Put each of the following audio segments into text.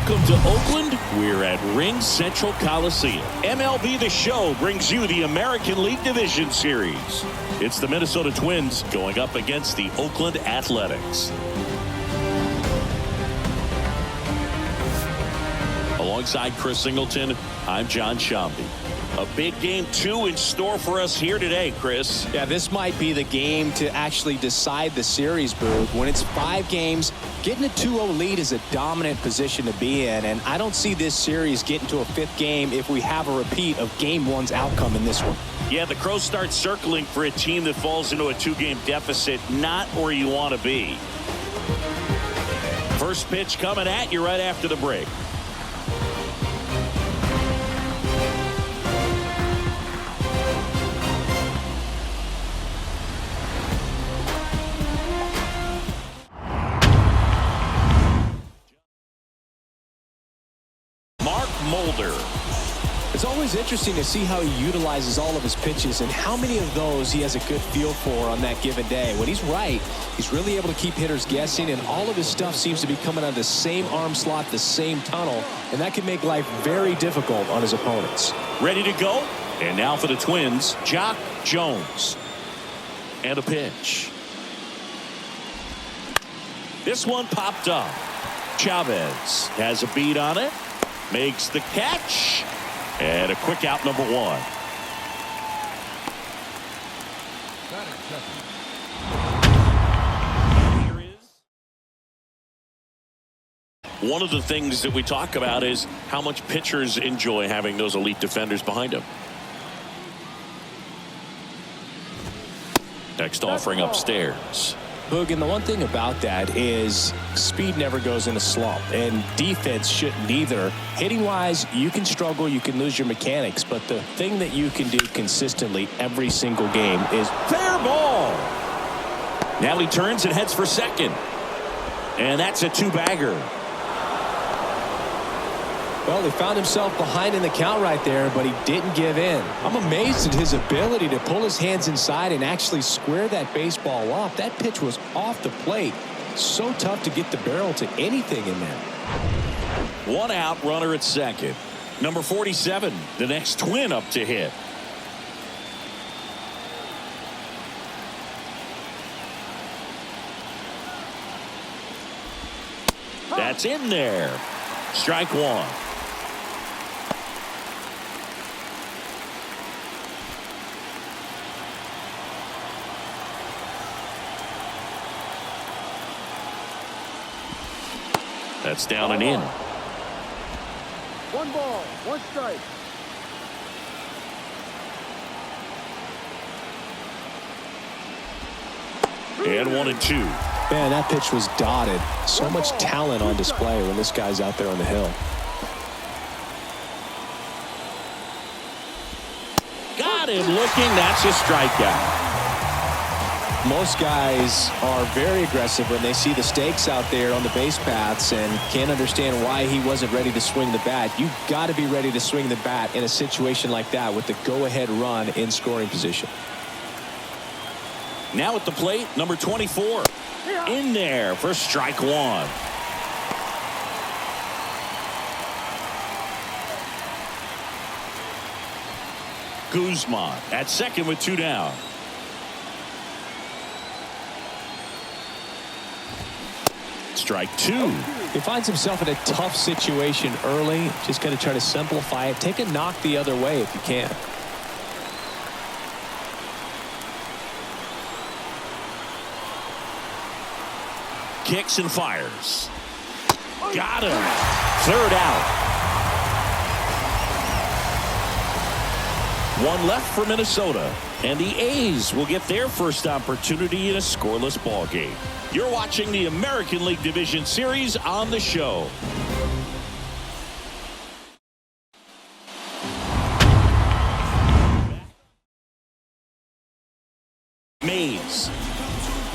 Welcome to Oakland. We're at Ring Central Coliseum. MLB The Show brings you the American League Division Series. It's the Minnesota Twins going up against the Oakland Athletics. Alongside Chris Singleton, I'm John Shambi. A big game 2 in store for us here today, Chris. Yeah, this might be the game to actually decide the series, Boog. When it's 5 games, getting a 2-0 lead is a dominant position to be in, and I don't see this series getting to a 5th game if we have a repeat of Game 1's outcome in this one. Yeah, the Crows start circling for a team that falls into a 2-game deficit, not where you want to be. First pitch coming at you right after the break. Mulder. It's always interesting to see how he utilizes all of his pitches and how many of those he has a good feel for on that given day. When he's right, he's really able to keep hitters guessing, and all of his stuff seems to be coming out of the same arm slot, the same tunnel, and that can make life very difficult on his opponents. Ready to go? And now for the Twins, Jock Jones. And a pitch. This one popped up. Chavez has a beat on it. Makes the catch, and a quick out, number 1. Here is one of the things that we talk about is how much pitchers enjoy having those elite defenders behind them. Next offering upstairs. Boog, and the one thing about that is speed never goes in a slump, and defense shouldn't either. Hitting-wise, you can struggle, you can lose your mechanics, but the thing that you can do consistently every single game is fair ball. Now he turns and heads for second. And that's a 2-bagger. Well, he found himself behind in the count right there, but he didn't give in. I'm amazed at his ability to pull his hands inside and actually square that baseball up. That pitch was off the plate. So tough to get the barrel to anything in there. 1 out, runner at second. Number 47, the next Twin up to hit. That's in there. Strike 1. That's down and in. 1 ball, 1 strike. And 1 and 2. Man, that pitch was dotted. So much talent on display when this guy's out there on the hill. Got him looking. That's a strikeout. Most guys are very aggressive when they see the stakes out there on the base paths and can't understand why he wasn't ready to swing the bat. You've got to be ready to swing the bat in a situation like that with the go-ahead run in scoring position. Now at the plate, number 24. In there for strike 1. Guzman at second with 2 down. Strike 2. He finds himself in a tough situation early. Just got to try to simplify it. Take a knock the other way if you can. Kicks and fires. Got him. 3rd out. 1 left for Minnesota, and the A's will get their first opportunity in a scoreless ball game. You're watching the American League Division Series on the show. Mays.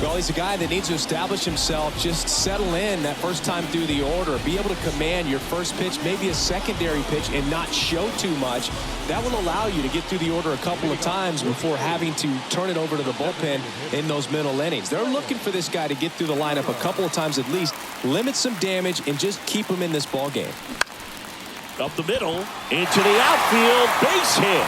Well, he's a guy that needs to establish himself, just settle in that first time through the order, be able to command your first pitch, maybe a secondary pitch, and not show too much. That will allow you to get through the order a couple of times before having to turn it over to the bullpen in those middle innings. They're looking for this guy to get through the lineup a couple of times at least limit some damage, and just keep them in this ball game. Up the middle, into the outfield, base hit.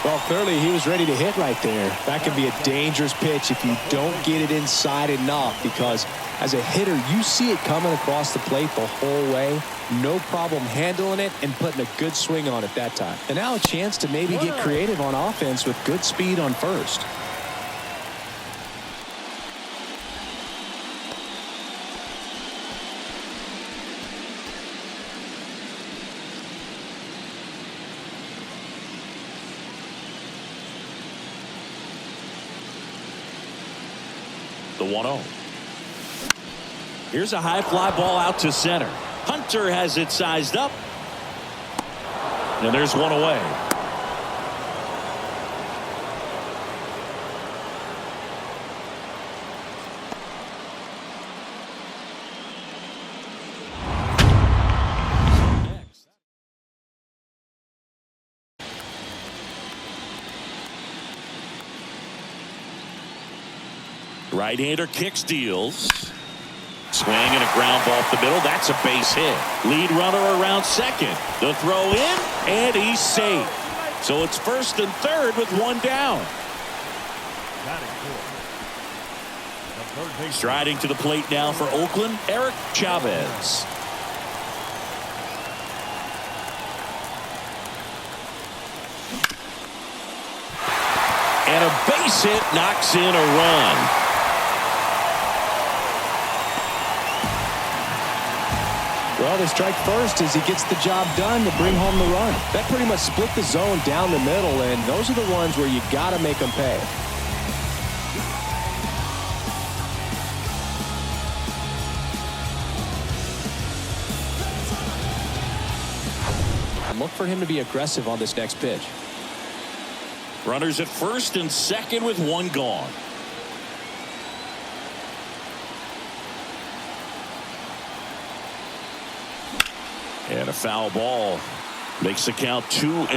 Well, clearly he was ready to hit right there. That can be a dangerous pitch if you don't get it inside enough, because as a hitter, you see it coming across the plate the whole way. No problem handling it and putting a good swing on it that time. And now a chance to maybe get creative on offense with good speed on first. The 1-0. Here's a high fly ball out to center. Hunter has it sized up. And there's one away. Right-hander kicks, deals. Swing and a ground ball off the middle. That's a base hit. Lead runner around second. The throw in, and he's safe. So it's first and third with one down. Striding to the plate now for Oakland, Eric Chavez. And a base hit knocks in a run. Well, they strike first as he gets the job done to bring home the run. That pretty much split the zone down the middle, and those are the ones where you got to make them pay. And look for him to be aggressive on this next pitch. Runners at first and second with one gone. And a foul ball makes the count 2-1.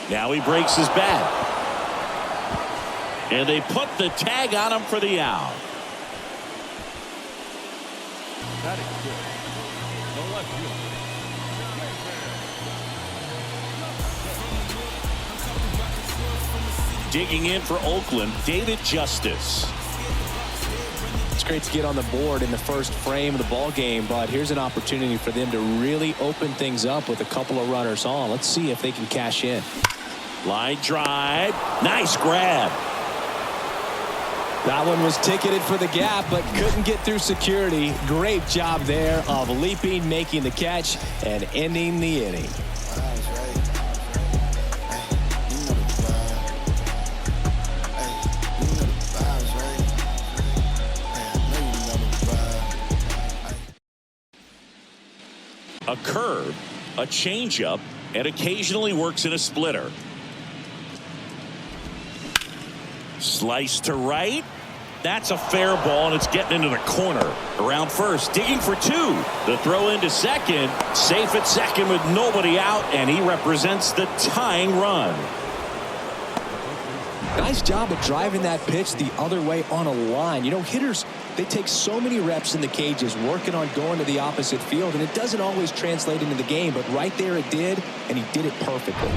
Now he breaks his bat. And they put the tag on him for the out. That is good. No left field. Digging in for Oakland, David Justice. It's great to get on the board in the first frame of the ball game, but here's an opportunity for them to really open things up with a couple of runners on. Let's see if they can cash in. Line drive. Nice grab. That one was ticketed for the gap, but couldn't get through security. Great job there of leaping, making the catch, and ending the inning. A curve, a changeup, and occasionally works in a splitter. Slice to right. That's a fair ball, and it's getting into the corner. Around first, digging for two. The throw into second. Safe at second with nobody out, and he represents the tying run. Nice job of driving that pitch the other way on a line. You know, hitters, they take so many reps in the cages working on going to the opposite field, and it doesn't always translate into the game, but right there it did, and he did it perfectly.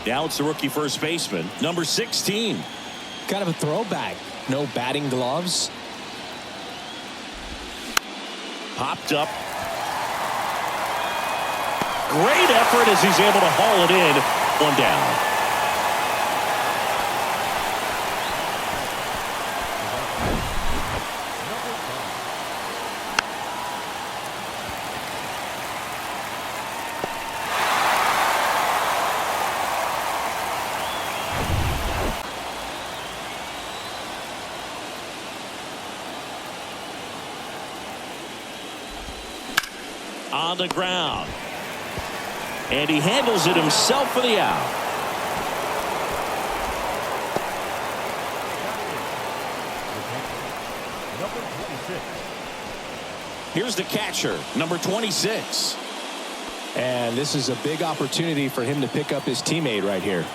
Now it's the rookie first baseman, number 16. Kind of a throwback. No batting gloves. Popped up. Great effort as he's able to haul it in. One down. On the ground. And he handles it himself for the out. Number 26. Here's the catcher, number 26. And this is a big opportunity for him to pick up his teammate right here.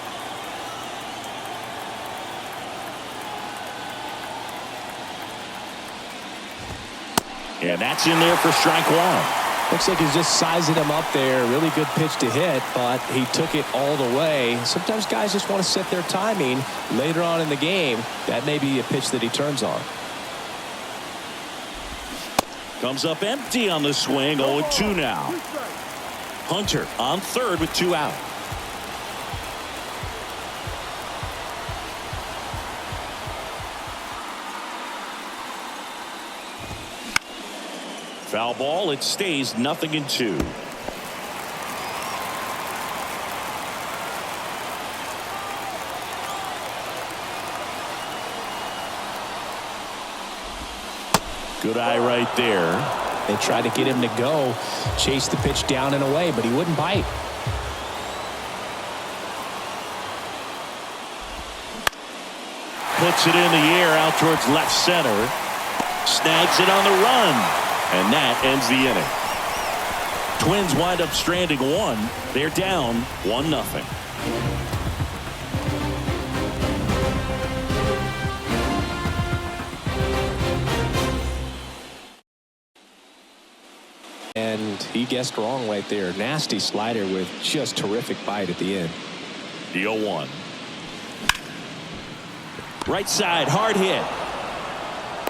And that's in there for strike one. Looks like he's just sizing him up there. Really good pitch to hit, but he took it all the way. Sometimes guys just want to set their timing later on in the game. That may be a pitch that he turns on. Comes up empty on the swing. 0-2 now. Hunter on third with 2 out. Foul ball. It stays 0-2. Good eye right there. They tried to get him to go, chase the pitch down and away, but he wouldn't bite. Puts it in the air out towards left center. Snags it on the run. And that ends the inning. Twins wind up stranding 1. They're down 1-0. And he guessed wrong right there. Nasty slider with just terrific bite at the end. The 0-1. Right side, hard hit.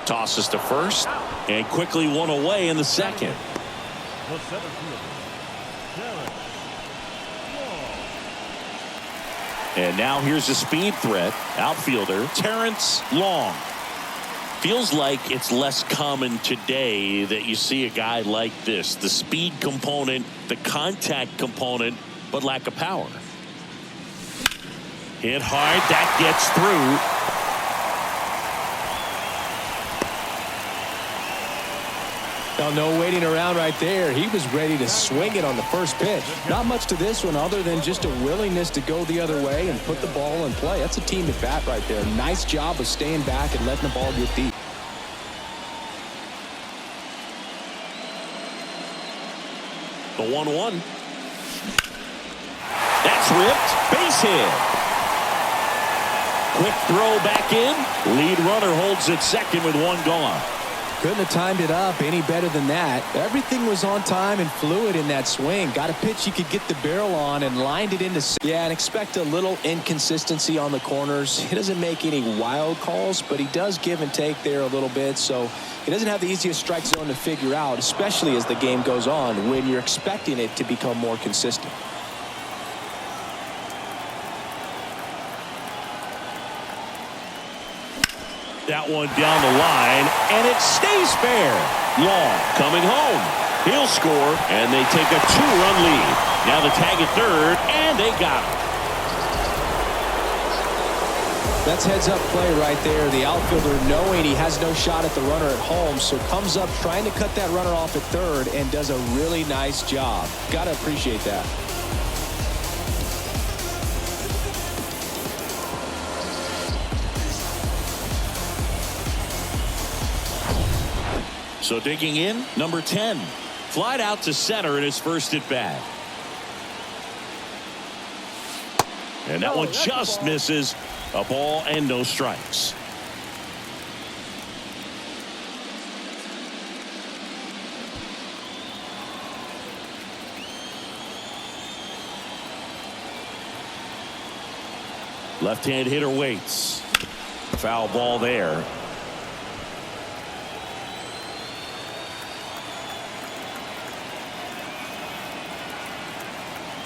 Tosses to first, and quickly one away in the second. The center fielder, Terrence Long. And now here's a speed threat. Outfielder Terrence Long. Feels like it's less common today that you see a guy like this. The speed component, the contact component, but lack of power. Hit hard. That gets through. Now, no waiting around right there. He was ready to swing it on the first pitch. Not much to this one other than just a willingness to go the other way and put the ball in play. That's a team at bat right there. Nice job of staying back and letting the ball get deep. The 1-1. That's ripped. Base hit. Quick throw back in. Lead runner holds at second with 1 gone. Couldn't have timed it up any better than that. Everything was on time and fluid in that swing. Got a pitch he could get the barrel on and lined it into. Yeah, and expect a little inconsistency on the corners. He doesn't make any wild calls, but he does give and take there a little bit. So he doesn't have the easiest strike zone to figure out, especially as the game goes on when you're expecting it to become more consistent. That one down the line, and it stays fair. Long coming home. He'll score, and they take a 2-run lead. Now the tag at third, and they got him. That's heads-up play right there. The outfielder knowing he has no shot at the runner at home, so comes up trying to cut that runner off at third and does a really nice job. Got to appreciate that. So digging in, number 10. Flied out to center in his first at bat. And that one just misses. A ball and no strikes. Left-hand hitter waits. Foul ball there.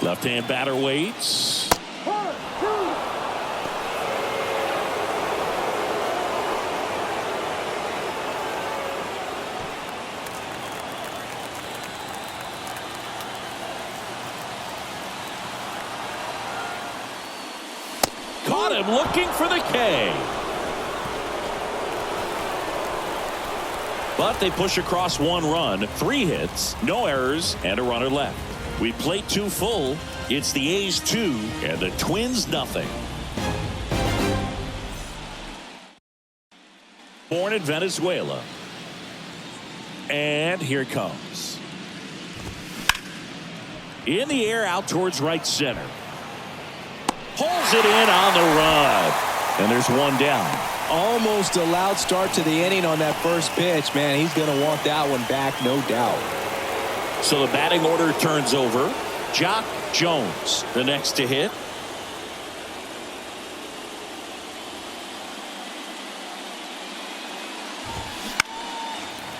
Left-hand batter waits. Caught him looking for the K. But they push across 1 run, 3 hits, no errors, and a runner left. We played 2 full. It's the A's 2 and the Twins nothing. Born in Venezuela. And here it comes. In the air out towards right center. Pulls it in on the run. And there's one down. Almost a loud start to the inning on that first pitch. Man, he's going to want that one back, no doubt. So the batting order turns over. Jock Jones, the next to hit.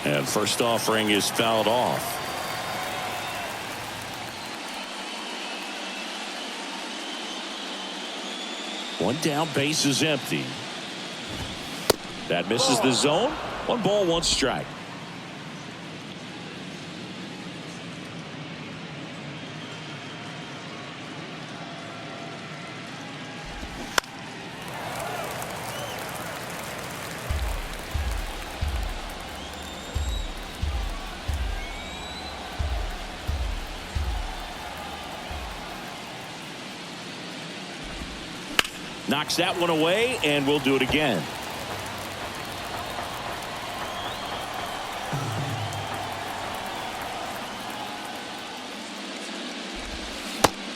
And first offering is fouled off. One down, base is empty. That misses the zone. 1 ball, 1 strike. Knocks that one away, and we'll do it again.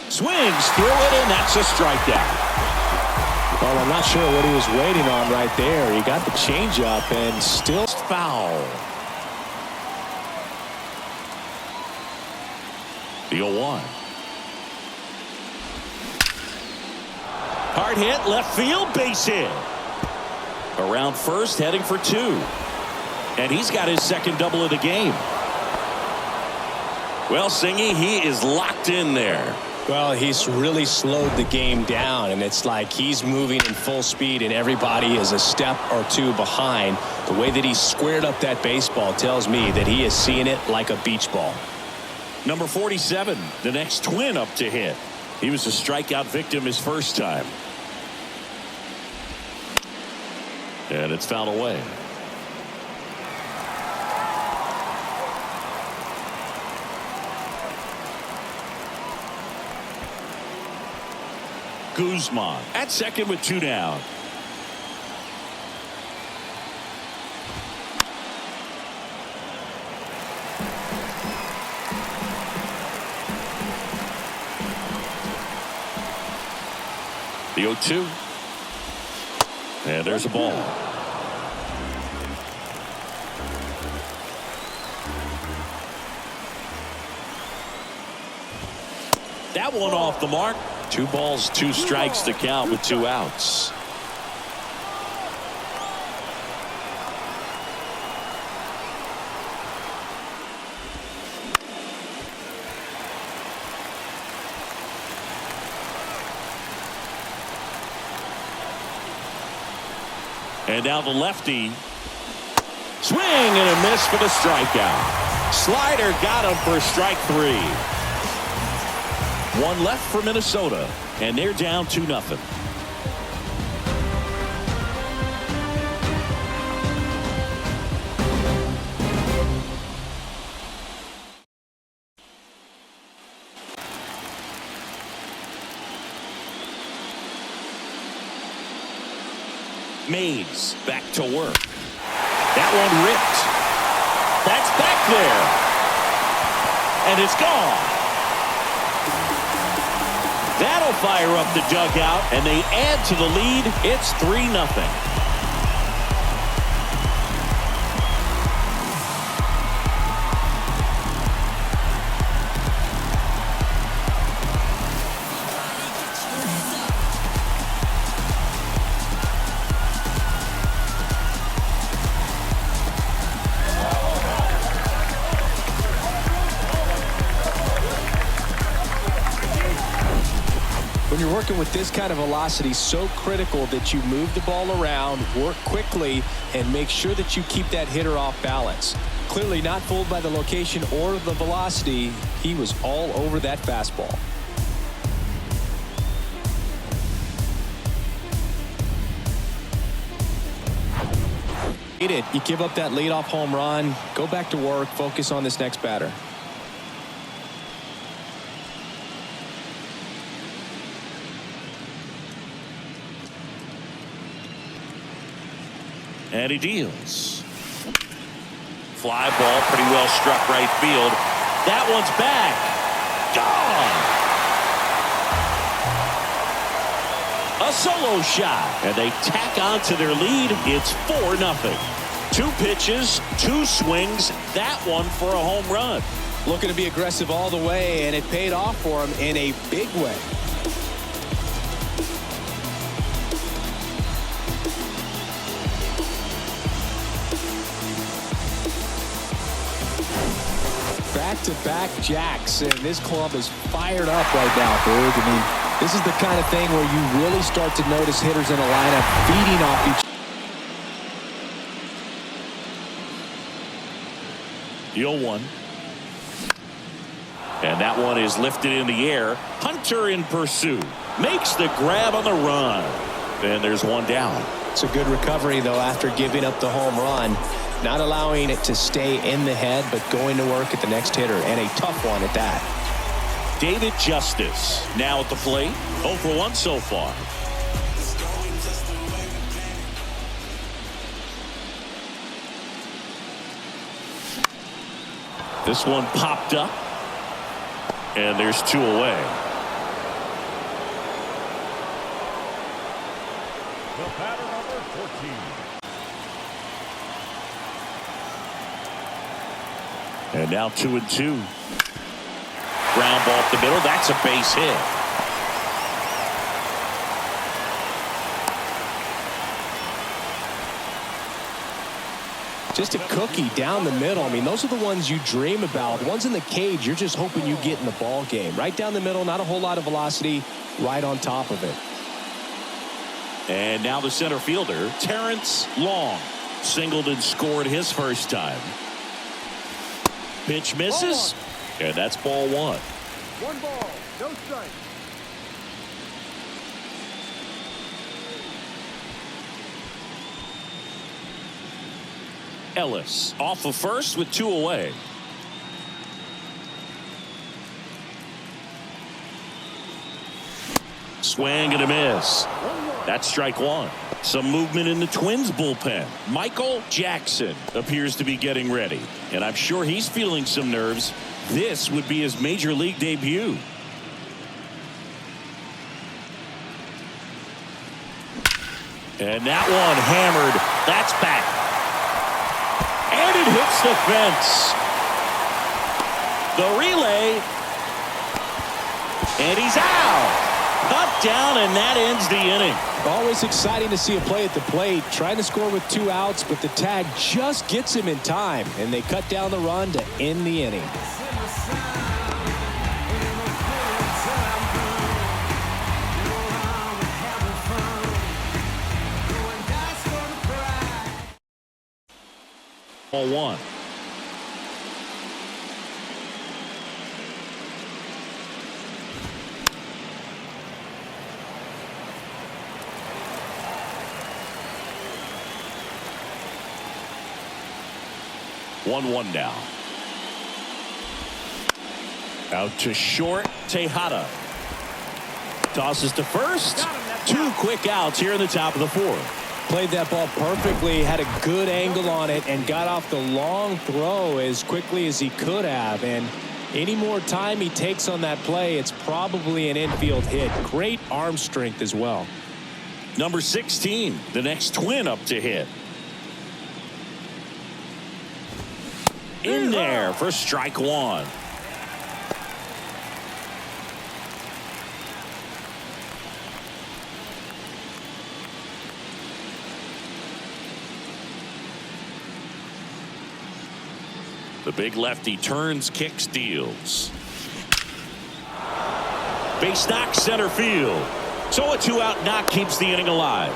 Swings through it, and that's a strikeout. Well, I'm not sure what he was waiting on right there. He got the changeup and still Foul. The 0-1. Hard hit, left field, base hit. Around first, heading for 2. And he's got his second double of the game. Well, Singy, he is locked in there. Well, he's really slowed the game down, and it's like he's moving in full speed and everybody is a step or 2 behind. The way that he squared up that baseball tells me that he is seeing it like a beach ball. Number 47, the next Twin up to hit. He was a strikeout victim his first time. And it's fouled away. Guzman at second with 2 down. The 0-2. And there's a ball. That one off the mark. 2 balls, 2 strikes to count with 2 outs. And now the lefty. Swing and a miss for the strikeout. Slider got him for strike 3. 1 left for Minnesota, and they're down 2-0. Mays back to work. That one ripped. That's back there. And it's gone. That'll fire up the dugout, and they add to the lead. It's 3-0. When you're working with this kind of velocity, so critical that you move the ball around, work quickly, and make sure that you keep that hitter off balance. Clearly not fooled by the location or the velocity. He was all over that fastball. You give up that leadoff home run, go back to work, focus on this next batter. And he deals. Fly ball pretty well struck right field. That one's back. Gone. A solo shot. And they tack on to their lead. It's 4-0. 2 pitches, 2 swings. That one for a home run. Looking to be aggressive all the way, and it paid off for him in a big way. Back-to-back jacks, and this club is fired up right now, Berg. I mean, this is the kind of thing where you really start to notice hitters in a lineup feeding off each other. The 0-1. And that one is lifted in the air. Hunter in pursuit. Makes the grab on the run. And there's one down. It's a good recovery, though, after giving up the home run. Not allowing it to stay in the head, but going to work at the next hitter, and a tough one at that. David Justice now at the plate. 0 for 1 so far. This one popped up. And there's 2 away. The batter, number 14. And now 2-2. Ground ball up the middle. That's a base hit. Just a cookie down the middle. I mean, those are the ones you dream about. The ones in the cage, you're just hoping you get in the ball game. Right down the middle, not a whole lot of velocity, right on top of it. And now the center fielder, Terrence Long. Singled and scored his first time. Pitch misses. And that's ball 1. 1 ball, no strike. Ellis off of first with 2 away. Swing and a miss. That's strike 1. Some movement in the Twins bullpen. Michael Jackson appears to be getting ready, and I'm sure he's feeling some nerves. This would be his major league debut. And that one hammered. That's back. And it hits the fence. The relay. And he's out. Cut down, and that ends the inning. Always exciting to see a play at the plate. Trying to score with 2 outs, but the tag just gets him in time. And they cut down the run to end the inning. Ball 1. One now. Out to short. Tejada tosses to first. 2 quick outs here in the top of the 4th. Played that ball perfectly, had a good angle on it, and got off the long throw as quickly as he could have. And any more time he takes on that play, it's probably an infield hit. Great arm strength as well. Number 16, the next Twin up to hit. In there for strike 1. The big lefty turns, kicks, deals. Base knock, center field. So a 2-out knock keeps the inning alive.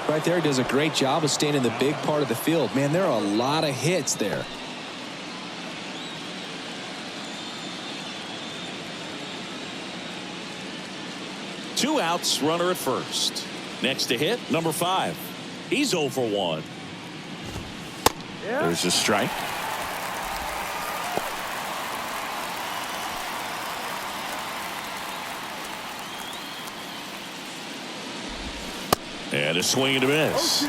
Right there, does a great job of staying in the big part of the field. Man, there are a lot of hits there. Two outs, runner at first. Next to hit, number 5. He's 0 for 1. There's a strike. And a swing and a miss.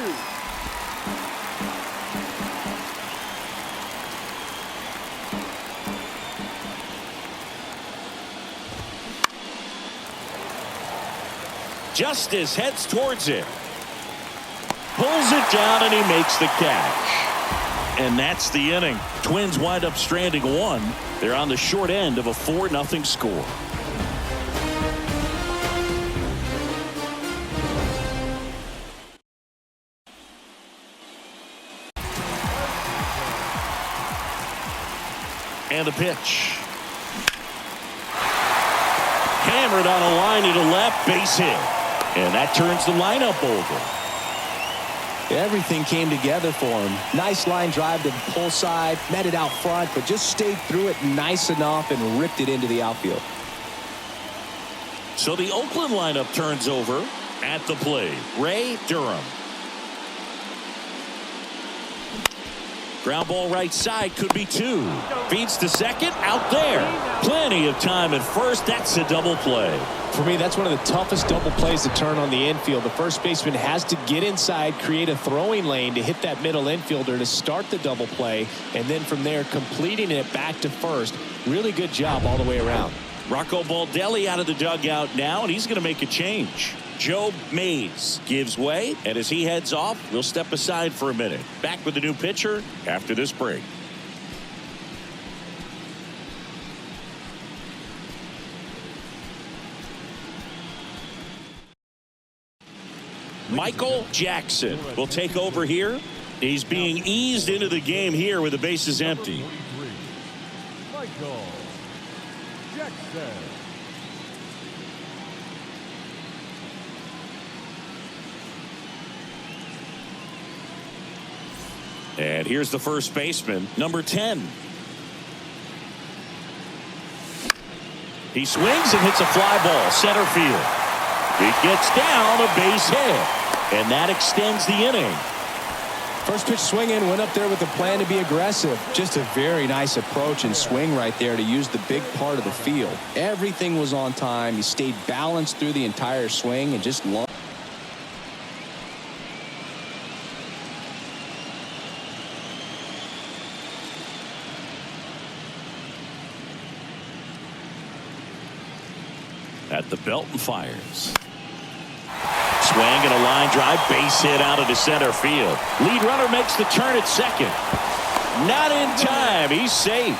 Justice heads towards it. Pulls it down, and he makes the catch. And that's the inning. Twins wind up stranding one. They're on the short end of a 4-0 score. And the pitch. Hammered on a line to the left, base hit. And that turns the lineup over. Everything came together for him. Nice line drive to the pull side, met it out front, but just stayed through it nice enough and ripped it into the outfield. So the Oakland lineup turns over. At the plate, Ray Durham. Ground ball right side, could be two. Feeds to second, out there. Plenty of time at first. That's a double play. For me, that's one of the toughest double plays to turn on the infield. The first baseman has to get inside, create a throwing lane to hit that middle infielder to start the double play, and then from there completing it back to first. Really good job all the way around. Rocco Baldelli out of the dugout now, and he's going to make a change. Joe Mays gives way, and as he heads off, we'll step aside for a minute. Back with the new pitcher after this break. Michael Jackson will take over here. He's being eased into the game here with the bases empty. Michael Jackson. And here's the first baseman, number 10. He swings and hits a fly ball, center field. He gets down, a base hit, and that extends the inning. First pitch swinging, went up there with a plan to be aggressive. Just a very nice approach and swing right there to use the big part of the field. Everything was on time. He stayed balanced through the entire swing and just long. At the belt and fires. Swing and a line drive, base hit out into center field. Lead runner makes the turn at second. Not in time. He's safe.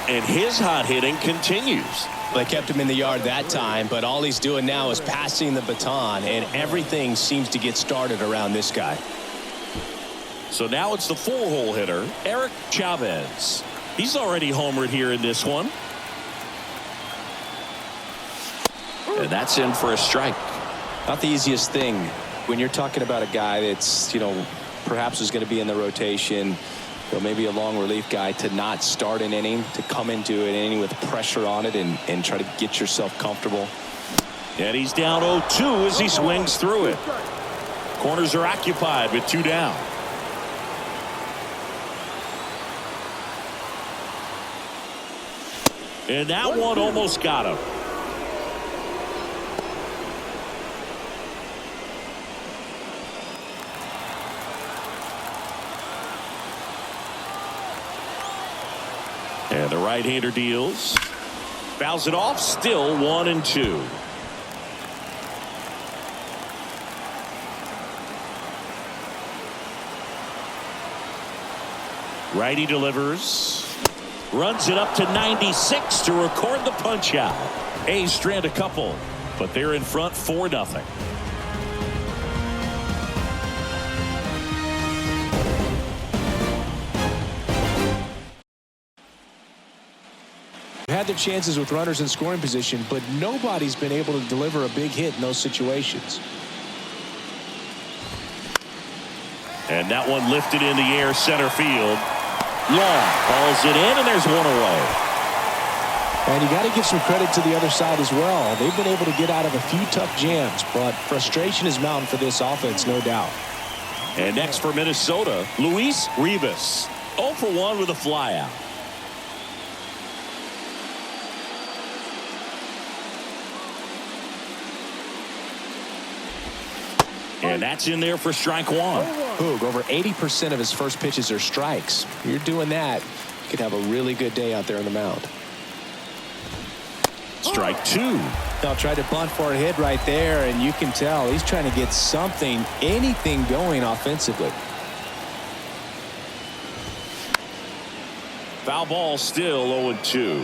And his hot hitting continues. They kept him in the yard that time, but all he's doing now is passing the baton, and everything seems to get started around this guy. So now it's the 4-hole hitter, Eric Chavez. He's already homered here in this one. And that's in for a strike. Not the easiest thing when you're talking about a guy that's, perhaps is going to be in the rotation, maybe a long relief guy, to not start an inning, to come into an inning with pressure on it and try to get yourself comfortable. And he's down 0-2 as he swings through it. Corners are occupied with 2 down. And that one almost got him. And the right-hander deals. Fouls it off. Still 1-2. Righty delivers. Runs it up to 96 to record the punch out. A's strand a couple, but they're in front 4-0. Had their chances with runners in scoring position, but nobody's been able to deliver a big hit in those situations. And that one lifted in the air, center field. Long calls it in, and there's one away. And you got to give some credit to the other side as well. They've been able to get out of a few tough jams, but frustration is mounting for this offense, no doubt. And next for Minnesota, Luis Rivas. 0 for 1 with a flyout. And that's in there for strike one. Boog, over 80% of his first pitches are strikes. You're doing that, you could have a really good day out there on the mound. Strike two. They'll try to bunt for a hit right there, and you can tell he's trying to get something, anything going offensively. Foul ball, still 0-2.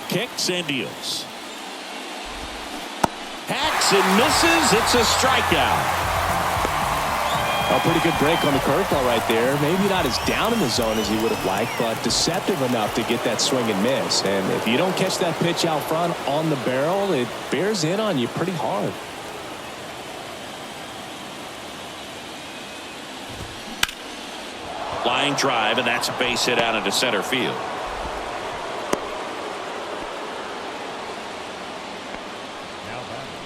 Kicks and deals. Hacks and misses. It's a strikeout. A pretty good break on the curveball right there. Maybe not as down in the zone as he would have liked, but deceptive enough to get that swing and miss. And if you don't catch that pitch out front on the barrel, it bears in on you pretty hard. Line drive, and that's a base hit out into center field. Now batting,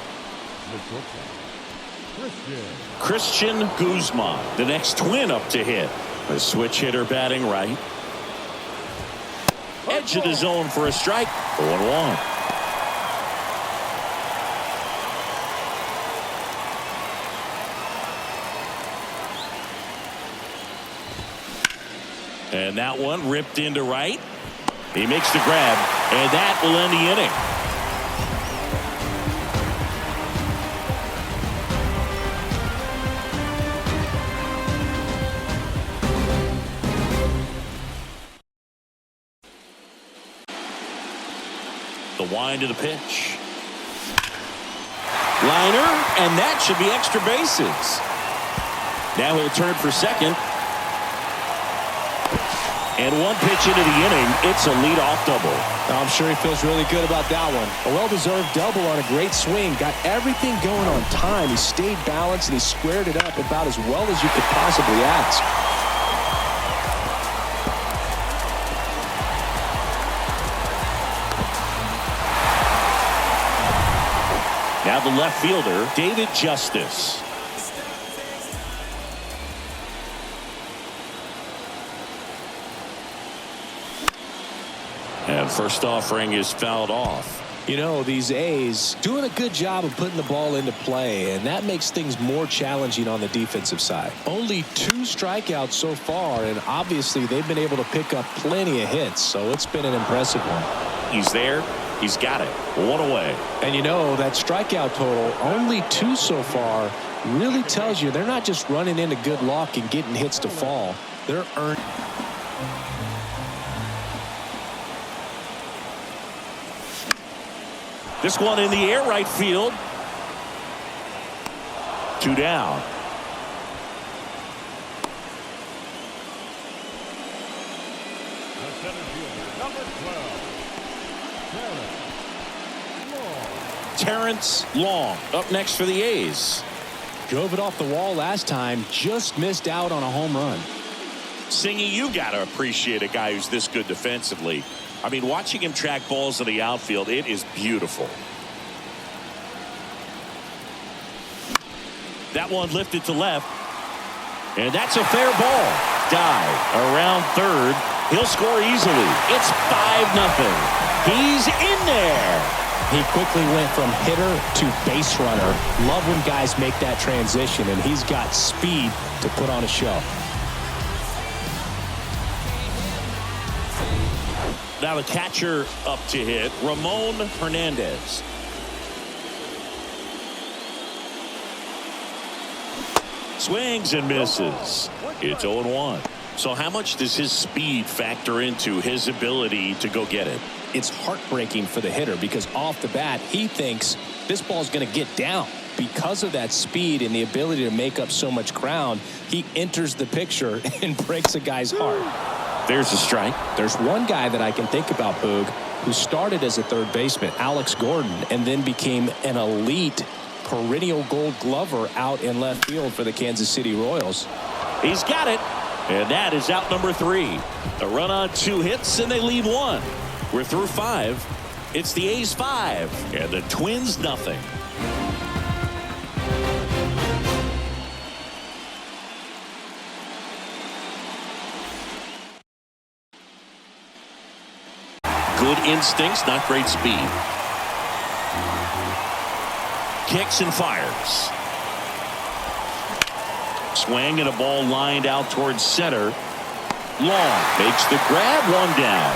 Christian Guzman, the next Twin up to hit. A switch hitter batting right. Edge of the zone for a strike. 0-1. And that one ripped into right. He makes the grab, and that will end the inning. The wind of the pitch. Liner, and that should be extra bases. Now he'll turn for second. And one pitch into the inning, it's a leadoff double. I'm sure he feels really good about that one. A well-deserved double on a great swing. Got everything going on time. He stayed balanced and he squared it up about as well as you could possibly ask. Now the left fielder, David Justice. And first offering is fouled off. You know, these A's doing a good job of putting the ball into play, and that makes things more challenging on the defensive side. Only 2 strikeouts so far, and obviously they've been able to pick up plenty of hits, so it's been an impressive one. He's there. He's got it. 1 away. And you know, that strikeout total, only 2 so far, really tells you they're not just running into good luck and getting hits to fall. They're earning. This one in the air, right field. 2 down. the center fielder, number 12, Terrence Long up next for the A's. Drove it off the wall last time, just missed out on a home run. Singy, you got to appreciate a guy who's this good defensively. I mean, watching him track balls in the outfield, it is beautiful. That one lifted to left. And that's a fair ball. Dive around third. He'll score easily. It's 5-0. He's in there. He quickly went from hitter to base runner. Love when guys make that transition, and he's got speed to put on a show. Now the catcher up to hit, Ramon Hernandez. Swings and misses. It's 0-1. So how much does his speed factor into his ability to go get it? It's heartbreaking for the hitter because off the bat, he thinks this ball's going to get down. Because of that speed and the ability to make up so much ground, he enters the picture and breaks a guy's heart. There's a strike. There's one guy that I can think about, Boog, who started as a third baseman, Alex Gordon, and then became an elite perennial gold glover out in left field for the Kansas City Royals. He's got it. And that is out number 3. A run on 2 hits, and they leave 1. We're through 5. It's the A's 5, and the Twins nothing. Good instincts, not great speed. Kicks and fires. swing and a ball lined out towards center. Long makes the grab, one down.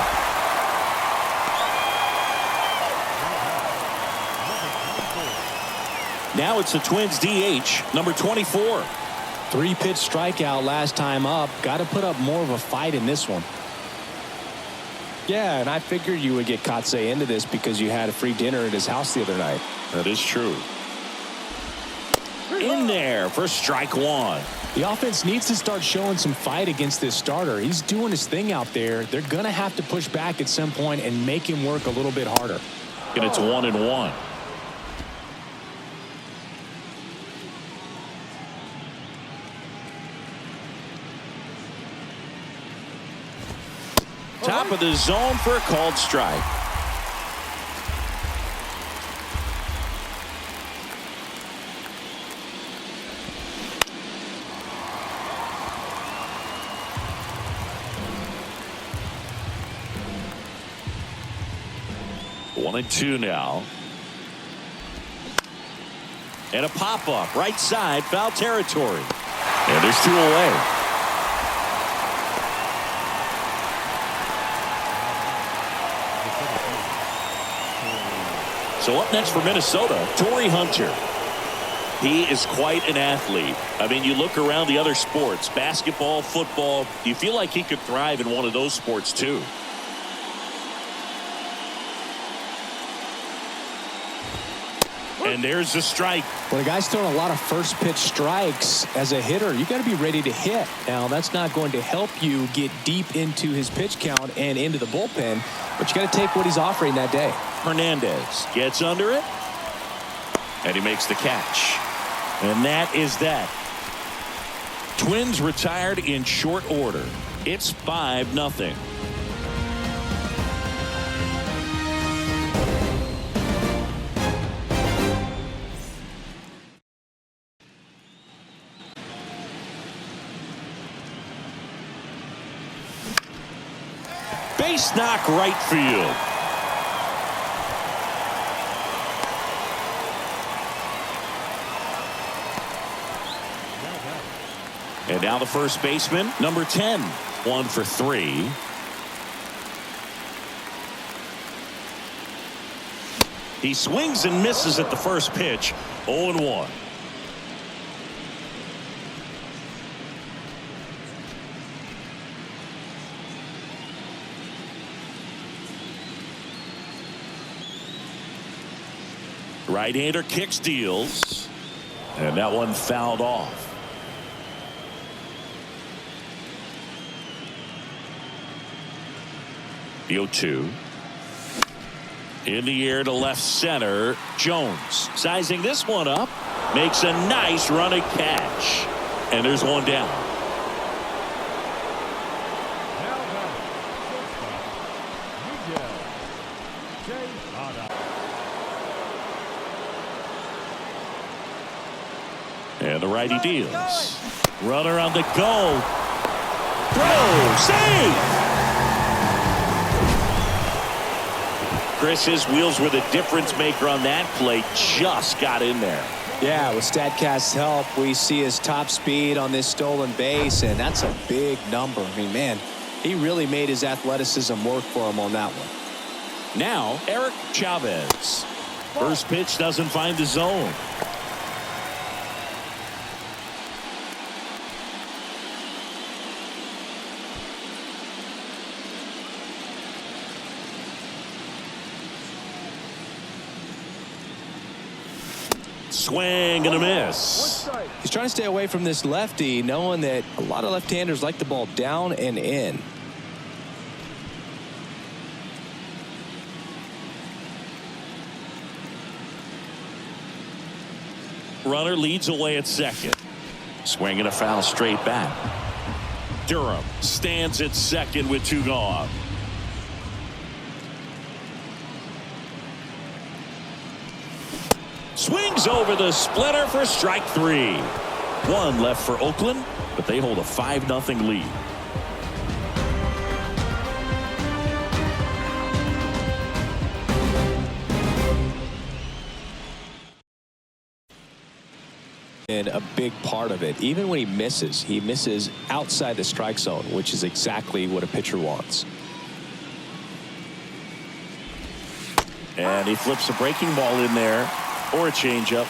Now it's the Twins DH, number 24. 3-pitch strikeout last time up. Got to put up more of a fight in this one. Yeah, and I figured you would get Kotsay into this because you had a free dinner at his house the other night. That is true. In there for strike one. The offense needs to start showing some fight against this starter. He's doing his thing out there. They're going to have to push back at some point and make him work a little bit harder. And it's 1-1. Top of the zone for a called strike. One and two now. And a pop-up right side, foul territory. And there's two away. So up next for Minnesota, Torrey Hunter. He is quite an athlete. I mean, you look around the other sports, basketball, football, you feel like he could thrive in one of those sports too. And there's the strike. Well, the guy's throwing a lot of first pitch strikes. As a hitter, you got to be ready to hit. Now, that's not going to help you get deep into his pitch count and into the bullpen, but you got to take what he's offering that day. Hernandez gets under it, and he makes the catch. And that is that. Twins retired in short order. It's 5-0. Base knock right field. And now the first baseman, number 10, 1 for 3. He swings and misses at the first pitch, 0-1. Right-hander kicks, deals, and that one fouled off. The 0-2. In the air to left center. Jones sizing this one up. Makes a nice running catch. And there's one down. And the righty deals. Runner on the go. Throw. Save. Chris, his wheels were the difference maker on that play. Just got in there. Yeah, with StatCast's help, we see his top speed on this stolen base, and that's a big number. I mean, man, he really made his athleticism work for him on that one. Now, Eric Chavez. First pitch doesn't find the zone. Swing and a miss. He's trying to stay away from this lefty, knowing that a lot of left-handers like the ball down and in. Runner leads away at second. Swing and a foul straight back. Durham stands at second with 2 gone. Swings over the splitter for strike 3. 1 left for Oakland, but they hold a 5-0 lead. And a big part part of it. Even when he misses outside the strike zone, which is exactly what a pitcher wants. And he flips a breaking ball in there, or a changeup.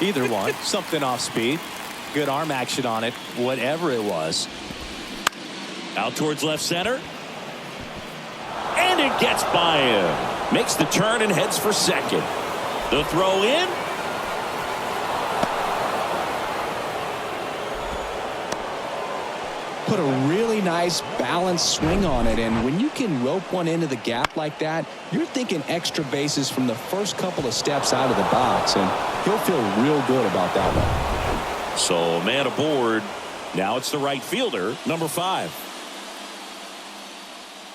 Either one. Something off speed. Good arm action on it, whatever it was. Out towards left center. And it gets by him. Makes the turn and heads for second. The throw in. Put a really nice balanced swing on it, and when you can rope one into the gap like that, you're thinking extra bases from the first couple of steps out of the box, and he'll feel real good about that one. So a man aboard. Now it's the right fielder, number 5.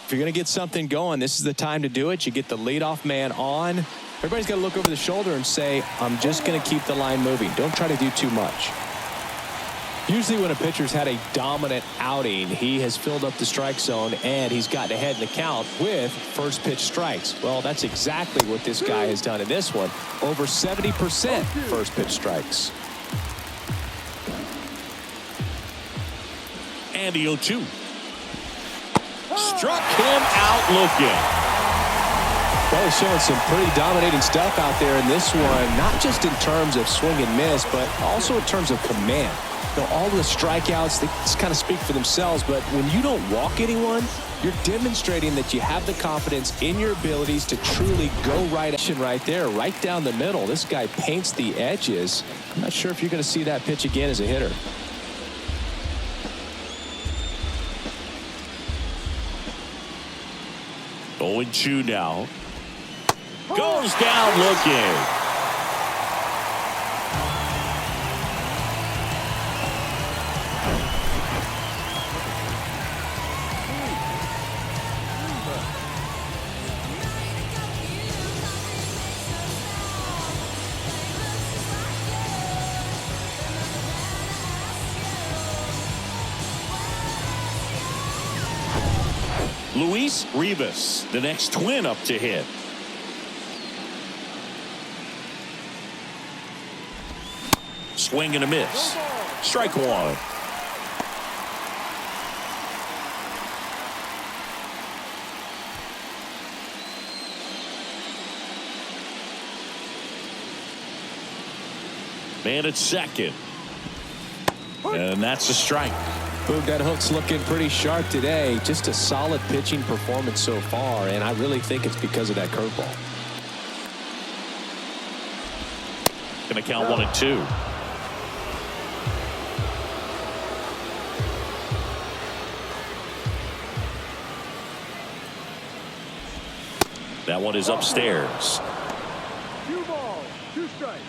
If you're going to get something going, this is the time to do it. You get the leadoff man on. Everybody's got to look over the shoulder and say, I'm just going to keep the line moving. Don't try to do too much. Usually when a pitcher's had a dominant outing, he has filled up the strike zone and he's gotten ahead in the count with first pitch strikes. Well, that's exactly what this guy has done in this one. Over 70% first pitch strikes. And the 0-2. Struck him out looking. Well, he's showing some pretty dominating stuff out there in this one, not just in terms of swing and miss, but also in terms of command. You know, all the strikeouts, they just kind of speak for themselves, but when you don't walk anyone, you're demonstrating that you have the confidence in your abilities to truly go right there, right down the middle. This guy paints the edges. I'm not sure if you're going to see that pitch again as a hitter. Oh, 0-2 now. Goes down looking. Luis Rivas, the next Twin up to hit. Swing and a miss. Strike one. Man at second. And that's a strike. Boog, that hook's looking pretty sharp today. Just a solid pitching performance so far, and I really think it's because of that curveball. Gonna count 1-2. That one is upstairs. 2 balls, 2 strikes.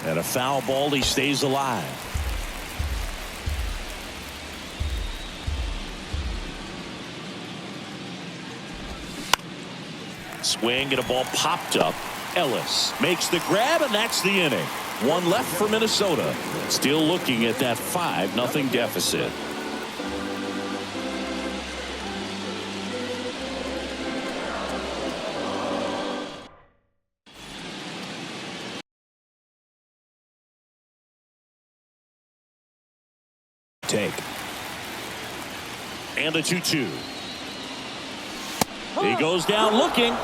And a foul ball, he stays alive. Swing and a ball popped up. Ellis makes the grab, and that's the inning. One left for Minnesota. Still looking at that 5-0 deficit. Take. And the 2-2. He goes down looking.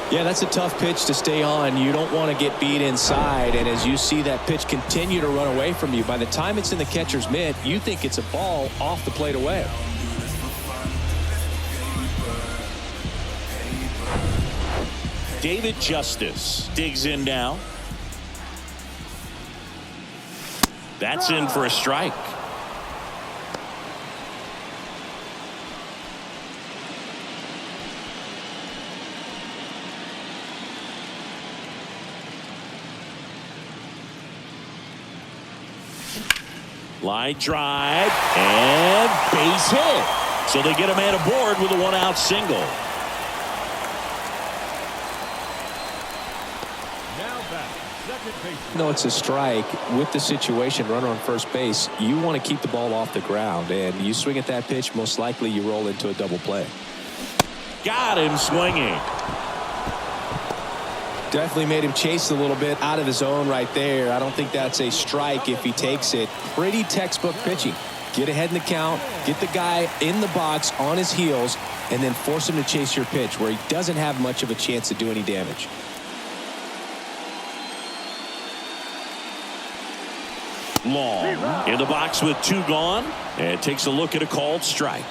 Yeah, that's a tough pitch to stay on. You don't want to get beat inside, and as you see that pitch continue to run away from you, by the time it's in the catcher's mitt, you think it's a ball off the plate away. David Justice digs in now. That's in for a strike. Line drive and base hit. So they get a man aboard with a 1-out single. Now back second base. No, it's a strike. With the situation, runner on first base, you want to keep the ball off the ground. And you swing at that pitch, most likely you roll into a double play. Got him swinging. Definitely made him chase a little bit out of his zone right there. I don't think that's a strike if he takes it. Pretty textbook pitching. Get ahead in the count, get the guy in the box on his heels, and then force him to chase your pitch where he doesn't have much of a chance to do any damage. Long in the box with 2 gone, and takes a look at a called strike.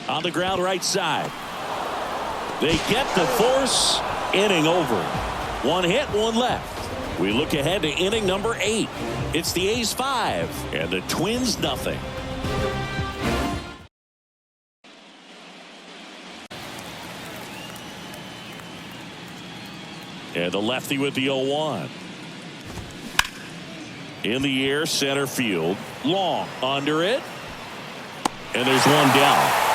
On the ground right side. They get the force. Inning over. 1 hit, 1 left. We look ahead to inning number 8. It's the A's 5 and the Twins nothing. And the lefty with the 0-1. In the air, center field. Long under it. And there's 1 down.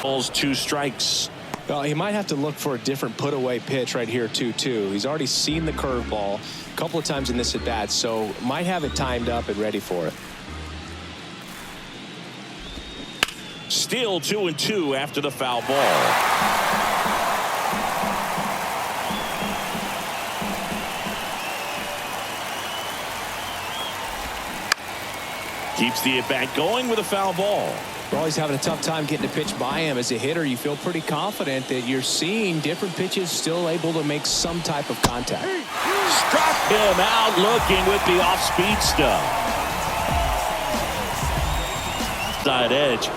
Balls, 2 strikes. Well, he might have to look for a different put-away pitch right here, too. He's already seen the curveball a couple of times in this at-bat, so might have it timed up and ready for it. Still 2-2 after the foul ball. Keeps the at-bat going with a foul ball. Well, he's having a tough time getting a pitch by him. As a hitter, you feel pretty confident that you're seeing different pitches still able to make some type of contact. Struck him out looking with the off-speed stuff. Side edge.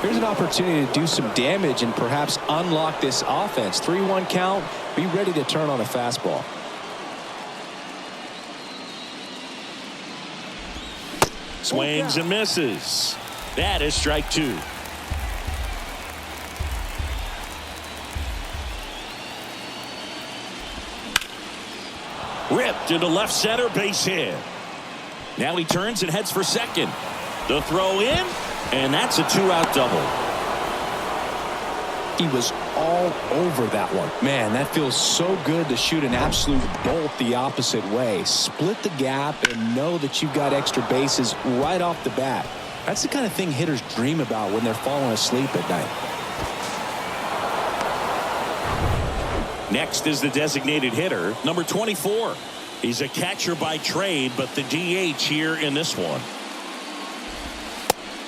Here's an opportunity to do some damage and perhaps unlock this offense. 3-1 count. Be ready to turn on a fastball. Swings and misses. That is strike 2. Ripped into left center, base hit. Now he turns and heads for second. The throw in, and that's a 2-out double. He was all over that one. Man, that feels so good to shoot an absolute bolt the opposite way. Split the gap and know that you've got extra bases right off the bat. That's the kind of thing hitters dream about when they're falling asleep at night. Next is the designated hitter, number 24. He's a catcher by trade, but the DH here in this one.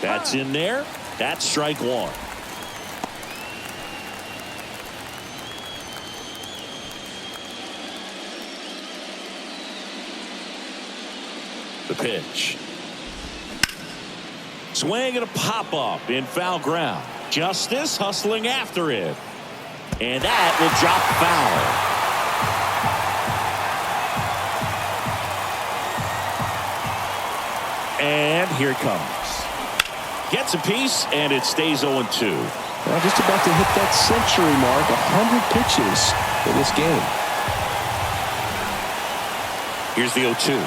That's in there. That's strike 1. The pitch. Swing and a pop-up in foul ground. Justice hustling after it. And that will drop foul. And here it comes. Gets a piece, and it stays 0-2. Well, just about to hit that century mark. 100 pitches for this game. Here's the 0-2.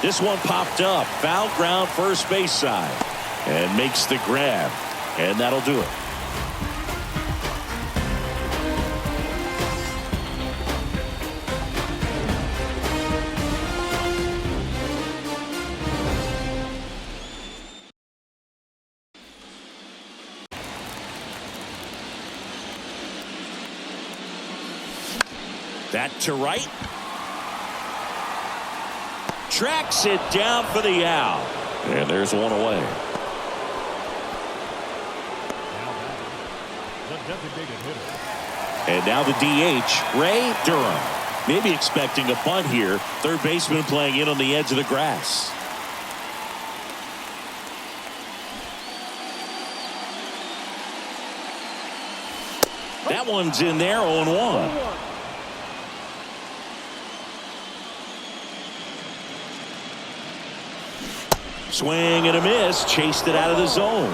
This one popped up. Foul ground first base side. And makes the grab. And that'll do it. That to right. Tracks it down for the out. And there's 1 away. The designated hitter. And now the DH, Ray Durham. Maybe expecting a bunt here. Third baseman playing in on the edge of the grass. That one's in there, 0-1. Swing and a miss. Chased it out of the zone.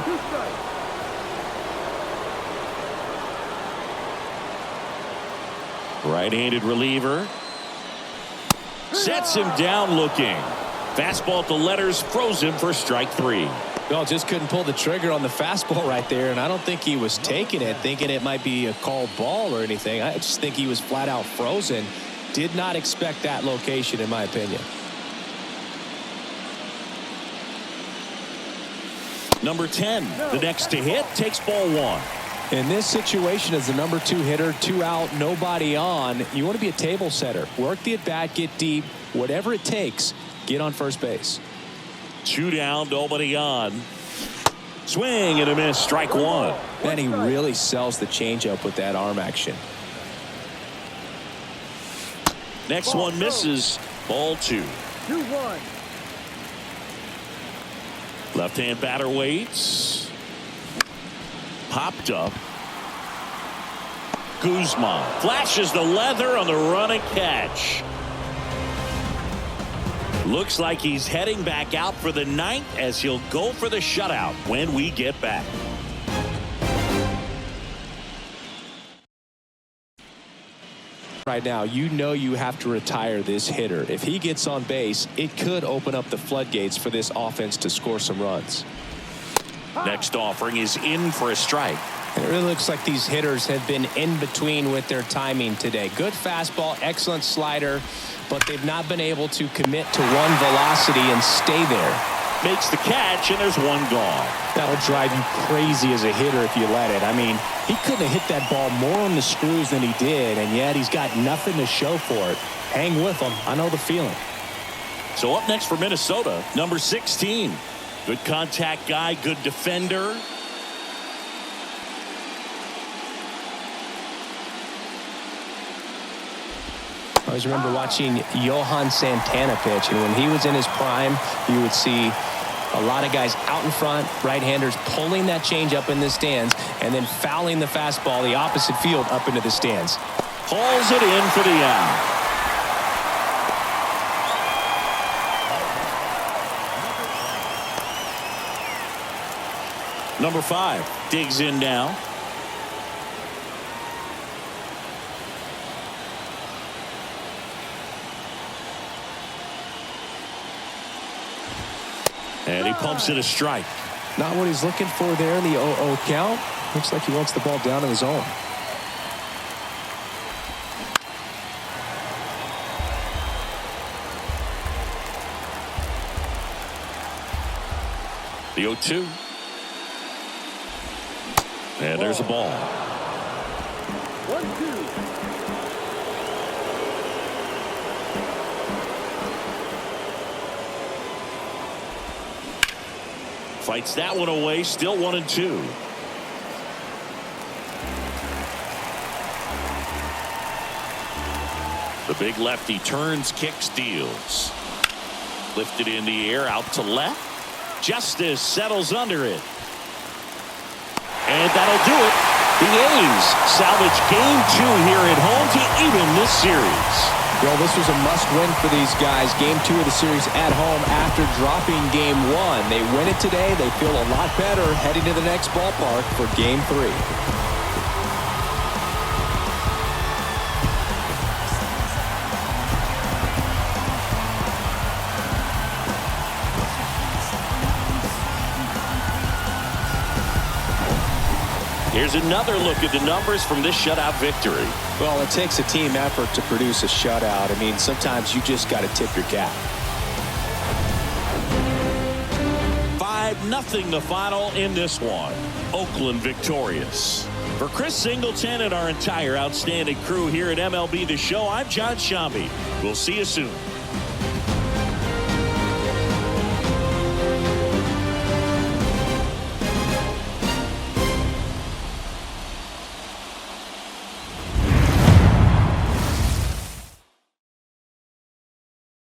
Right-handed reliever. Sets him down looking. Fastball at the letters froze him for strike 3. Well, just couldn't pull the trigger on the fastball right there, and I don't think he was taking it, thinking it might be a called ball or anything. I just think he was flat out frozen. Did not expect that location, in my opinion. Number 10, the next to hit, takes ball 1. In this situation, as the number 2 hitter, 2 out, nobody on, you want to be a table setter. Work the at-bat, get deep, whatever it takes, get on first base. 2 down, nobody on. Swing and a miss, strike 1. Man, he really sells the changeup with that arm action. Next one misses, ball 2. 2-1. Left-hand batter waits. Popped up. Guzman flashes the leather on the run and catch. Looks like he's heading back out for the 9th as he'll go for the shutout when we get back. Right now, you know you have to retire this hitter. If he gets on base, it could open up the floodgates for this offense to score some runs. Next offering is in for a strike. It really looks like these hitters have been in between with their timing today. Good fastball, excellent slider, but they've not been able to commit to one velocity and stay there. Makes the catch, and there's one gone. That'll drive you crazy as a hitter if you let it. I mean, he couldn't have hit that ball more on the screws than he did, and yet he's got nothing to show for it. Hang with him. I know the feeling. So up next for Minnesota, number 16. Good contact guy, good defender. I always remember watching Johan Santana pitch, and when he was in his prime, you would see a lot of guys out in front, right-handers pulling that change up in the stands, and then fouling the fastball the opposite field up into the stands. Hauls it in for the out. Number 5 digs in now. And he pumps it a strike. Not what he's looking for there in the 0-0 count. Looks like he wants the ball down in the zone. The 0-2. And there's a ball. 1-2. Fights that one away, still 1-2. The big lefty turns, kicks, deals. Lifted in the air, out to left. Justice settles under it. And that'll do it. The A's salvage game 2 here at home to even this series. Well, this was a must-win for these guys. Game 2 of the series at home after dropping Game 1. They win it today. They feel a lot better heading to the next ballpark for Game 3. Here's another look at the numbers from this shutout victory. Well, it takes a team effort to produce a shutout. I mean, sometimes you just got to tip your cap. 5-0 the final in this one. Oakland victorious. For Chris Singleton and our entire outstanding crew here at MLB The Show, I'm John Shambi. We'll see you soon.